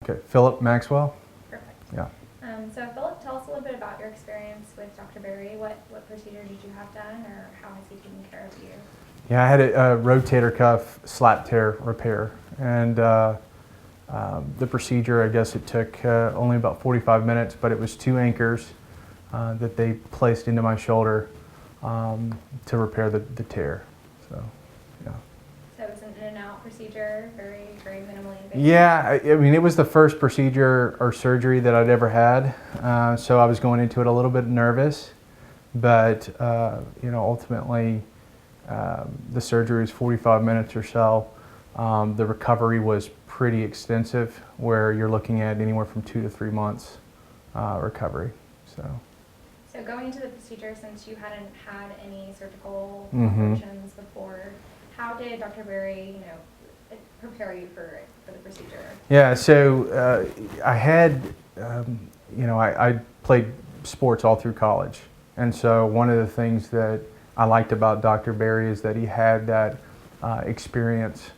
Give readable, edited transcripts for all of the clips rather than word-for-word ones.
Okay, Phillip Maxwell. Perfect. Yeah. So Philip, tell us a little bit about your experience with Dr. Berry. What procedure did you have done, or how has he taken care of you? Yeah, I had a rotator cuff slap tear repair, and the procedure, I guess it took only about 45 minutes, but it was two anchors that they placed into my shoulder to repair the tear. So, yeah. So it was an in and out procedure, very minimally invasive. Yeah, I mean, it was the first procedure or surgery that I'd ever had, so I was going into it a little bit nervous, but ultimately the surgery was 45 minutes or so. The recovery was pretty extensive, where you're looking at anywhere from 2 to 3 months recovery. So going into the procedure, since you hadn't had any surgical Mm-hmm. operations before, how did Dr. Berry, prepare you for the procedure? Yeah, so I had, I played sports all through college. And so one of the things that I liked about Dr. Berry is that he had that experience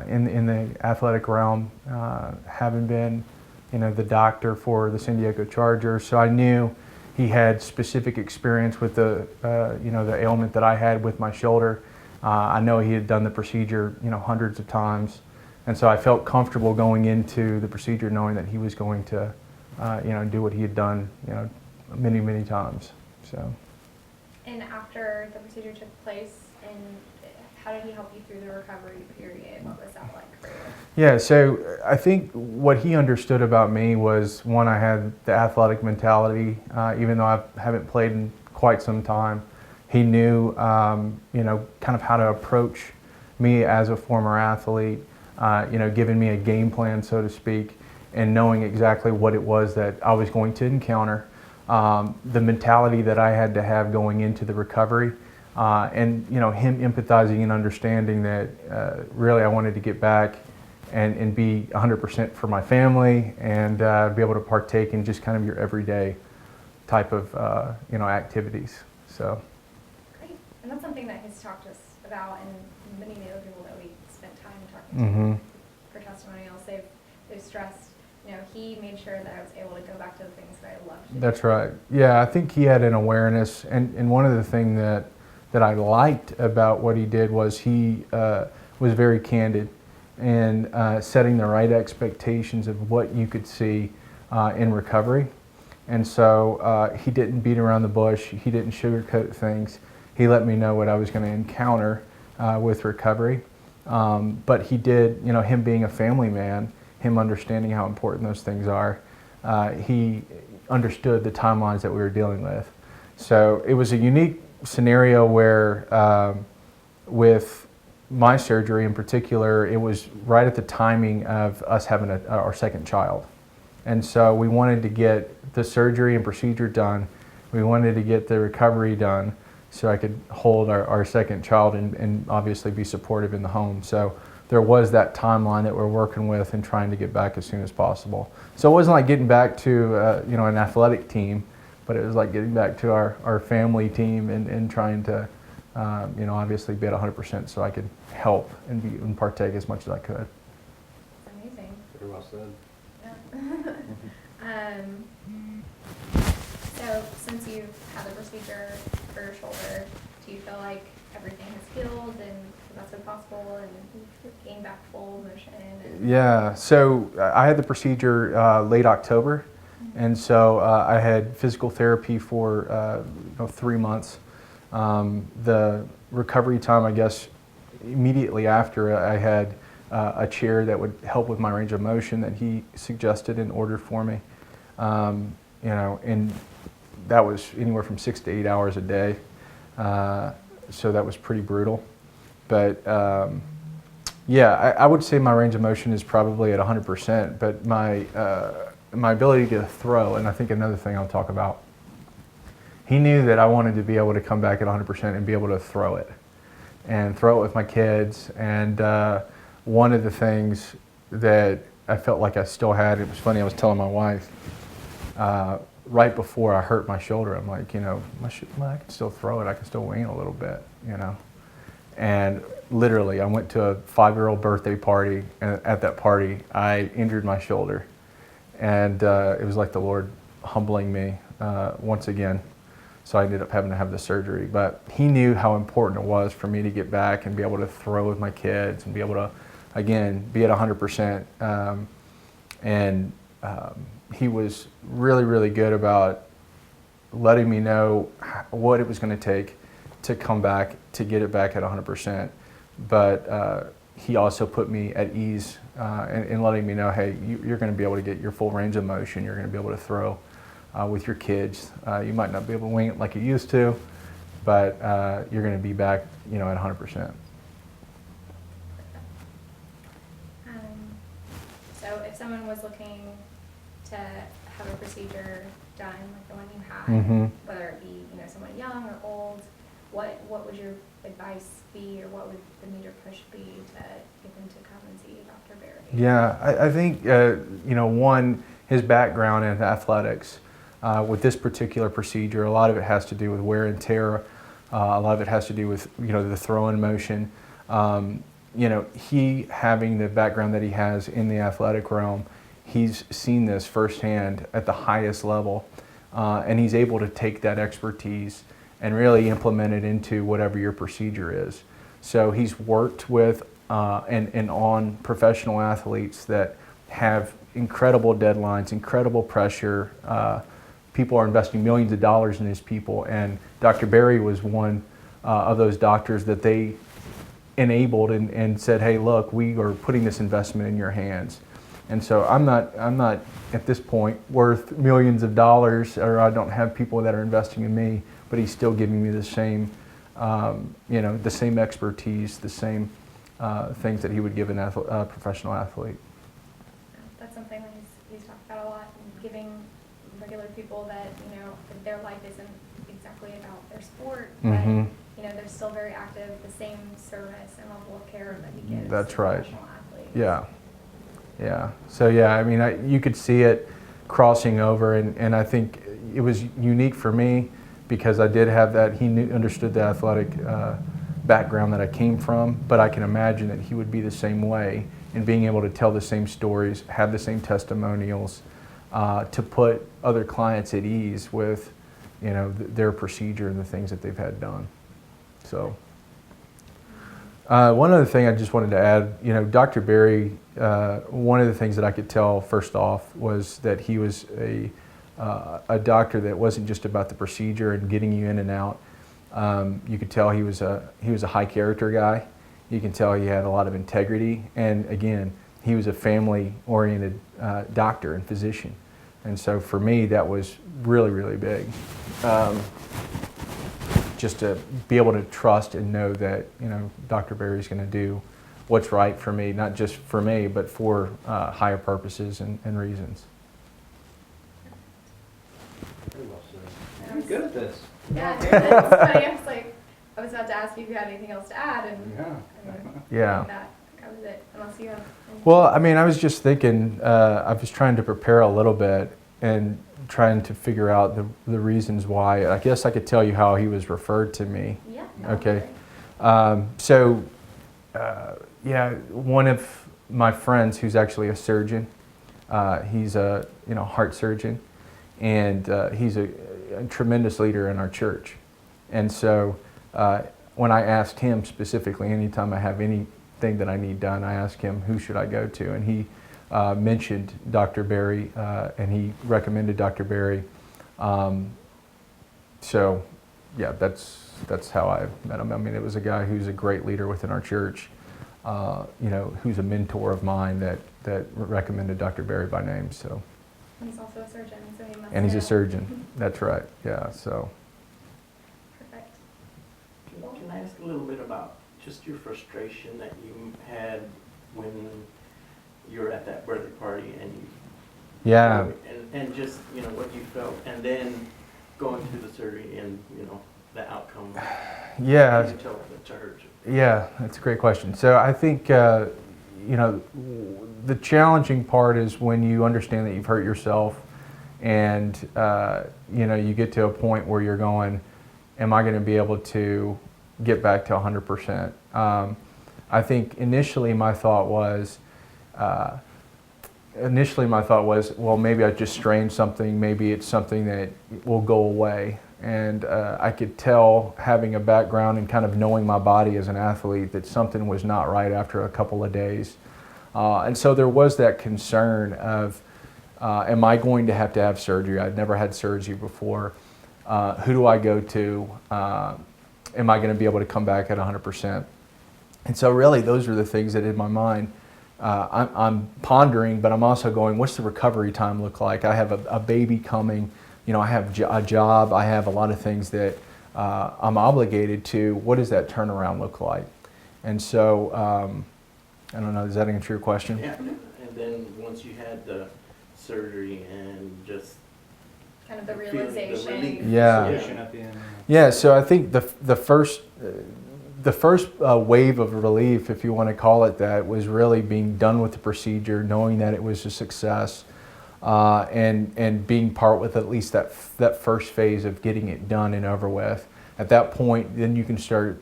in the athletic realm, having been, the doctor for the San Diego Chargers. So I knew he had specific experience with the ailment that I had with my shoulder. I know he had done the procedure, hundreds of times. And so I felt comfortable going into the procedure knowing that he was going to, do what he had done, many, many times. So. And after the procedure took place, and how did he help you through the recovery period? What was that like for you? Yeah, so I think what he understood about me was, one, I had the athletic mentality, even though I haven't played in quite some time. He knew, kind of how to approach me as a former athlete, giving me a game plan, so to speak, and knowing exactly what it was that I was going to encounter, the mentality that I had to have going into the recovery, and him empathizing and understanding that really I wanted to get back and be 100% for my family, and be able to partake in just kind of your everyday type of activities. So. Great, and that's something that he's talked to us about, and many of the other people that we spent time talking Mm-hmm. to for testimonials, they've stressed, he made sure that I was able to go back to the things that I loved to do. That's right. Yeah, I think he had an awareness, and one of the things that I liked about what he did was he was very candid in setting the right expectations of what you could see in recovery. And so he didn't beat around the bush, he didn't sugarcoat things. He let me know what I was going to encounter with recovery. But he did, him being a family man, him understanding how important those things are, he understood the timelines that we were dealing with. So it was a unique scenario where with my surgery in particular, it was right at the timing of us having our second child. And so we wanted to get the surgery and procedure done. We wanted to get the recovery done so I could hold our second child and obviously be supportive in the home. So there was that timeline that we're working with and trying to get back as soon as possible. So it wasn't like getting back to an athletic team, but it was like getting back to our family team and trying to obviously be at 100% so I could help and partake as much as I could. Amazing. Very well said. Yeah. So since you've had the procedure for your shoulder, do you feel like everything has healed and that's been possible and you've gained back full motion? Yeah, so I had the procedure late October, and so I had physical therapy for 3 months. The recovery time, I guess, immediately after, I had a chair that would help with my range of motion that he suggested and ordered for me. And that was anywhere from 6 to 8 hours a day. So that was pretty brutal. But I would say my range of motion is probably at 100%, but my ability to throw, and I think another thing I'll talk about, he knew that I wanted to be able to come back at 100% and be able to throw it with my kids. And one of the things that I felt like I still had, it was funny, I was telling my wife, right before I hurt my shoulder, I'm like, I can still throw it, I can still wing it a little bit, And literally, I went to a 5-year-old birthday party, and at that party, I injured my shoulder. And it was like the Lord humbling me once again. So I ended up having to have the surgery. But he knew how important it was for me to get back and be able to throw with my kids and be able to, again, be at 100%. He was really, really good about letting me know what it was going to take to come back, to get it back at 100%. But he also put me at ease in letting me know, hey, you're going to be able to get your full range of motion. You're going to be able to throw with your kids. You might not be able to wing it like you used to, but you're going to be back, at 100%. So if someone was looking to have a procedure done like the one you had, Mm-hmm. whether it be someone young or old, what would your advice be, or what would the major push be to get them to come and see Dr. Berry? Yeah, I think, one, his background in athletics. With this particular procedure, a lot of it has to do with wear and tear. A lot of it has to do with, the throw-in motion. He, having the background that he has in the athletic realm, he's seen this firsthand at the highest level. And he's able to take that expertise and really implement it into whatever your procedure is. So he's worked with and on professional athletes that have incredible deadlines, incredible pressure. People are investing millions of dollars in these people, and Dr. Berry was one of those doctors that they enabled and said, hey, look, we are putting this investment in your hands. And so I'm not at this point worth millions of dollars, or I don't have people that are investing in me, but he's still giving me the same, the same expertise, the same things that he would give a professional athlete. That's something that he's talked about a lot, giving regular people that, their life isn't exactly about their sport, Mm-hmm. but, they're still very active, the same service and level of care that he gives That's to right. professional athletes. Yeah. Yeah. So, yeah, I mean, you could see it crossing over, and I think it was unique for me because I did have that. He understood the athletic background that I came from, but I can imagine that he would be the same way in being able to tell the same stories, have the same testimonials, to put other clients at ease with, their procedure and the things that they've had done. So, one other thing I just wanted to add, Dr. Berry, one of the things that I could tell first off was that he was a doctor that wasn't just about the procedure and getting you in and out. You could tell he was a high character guy. You can tell he had a lot of integrity, and again, he was a family-oriented doctor and physician. And so for me, that was really, really big. Just to be able to trust and know that, Dr. Berry's going to do what's right for me, not just for me, but for higher purposes and reasons. Very well said. You're good at this. Yeah, it's funny. I was about to ask you if you had anything else to add, and Yeah. that covers it, unless you have anything. Well, I mean, I was just thinking, I was trying to prepare a little bit and trying to figure out the reasons why. I guess I could tell you how he was referred to me. Yeah. Okay. One of my friends who's actually a surgeon, he's a heart surgeon, and he's a tremendous leader in our church. And so when I asked him specifically, anytime I have anything that I need done, I ask him, who should I go to? And he mentioned Dr. Berry, and he recommended Dr. Berry. So, yeah, that's how I met him. I mean, it was a guy who's a great leader within our church, who's a mentor of mine that recommended Dr. Berry by name. So. And he's also a surgeon, so he must And he's a know. surgeon. That's right. Yeah. So. Perfect. Can I ask a little bit about just your frustration that you had when you were at that birthday party and you Yeah. and just what you felt, and then going through the surgery and the outcome. Yeah. Can you tell the church? Yeah, that's a great question. So I think, the challenging part is when you understand that you've hurt yourself and, you get to a point where you're going, am I going to be able to get back to 100%? I think initially my thought was, well, maybe I just strained something. Maybe it's something that will go away. And I could tell, having a background and kind of knowing my body as an athlete, that something was not right after a couple of days. And so there was that concern of, am I going to have surgery? I'd never had surgery before. Who do I go to? Am I going to be able to come back at 100%? And so really those are the things that in my mind, I'm pondering, but I'm also going, what's the recovery time look like? I have a baby coming, you know, I have a job, I have a lot of things that I'm obligated to. What does that turnaround look like? And so, I don't know, does that answer your question? Yeah, and then once you had the surgery and just Kind of the feeling the realization. relief. Yeah. Solution at the end. Yeah, so I think the first wave of relief, if you want to call it that, was really being done with the procedure, knowing that it was a success, and being part with at least that first phase of getting it done and over with. At that point, then you can start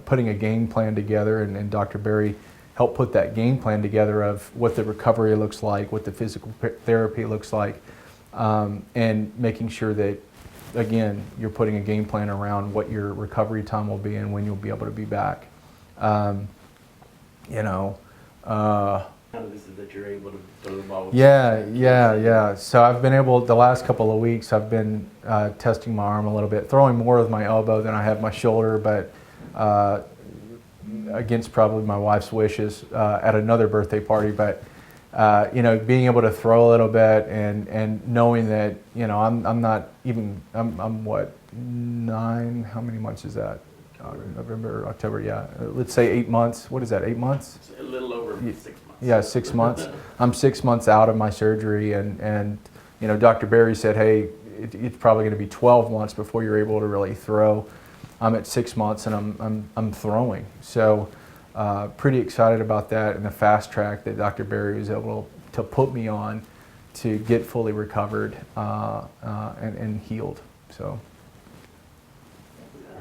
putting a game plan together, and Dr. Berry helped put that game plan together of what the recovery looks like, what the physical therapy looks like, and making sure that, again, you're putting a game plan around what your recovery time will be and when you'll be able to be back. You know, How is it that you're able to throw the ball? yeah. So I've been able, the last couple of weeks, I've been testing my arm a little bit, throwing more with my elbow than I have my shoulder, but against probably my wife's wishes at another birthday party. But you know, being able to throw a little bit and knowing that, you know, I'm not even, I'm what, 9, how many months is that? November, October, yeah. Let's say 8 months. What is that, 8 months? It's a little over 6 months. Yeah, 6 months. I'm 6 months out of my surgery, and you know, Dr. Berry said, hey, it's probably going to be 12 months before you're able to really throw. I'm at 6 months and I'm throwing. So pretty excited about that, and the fast track that Dr. Berry was able to put me on to get fully recovered and healed. So.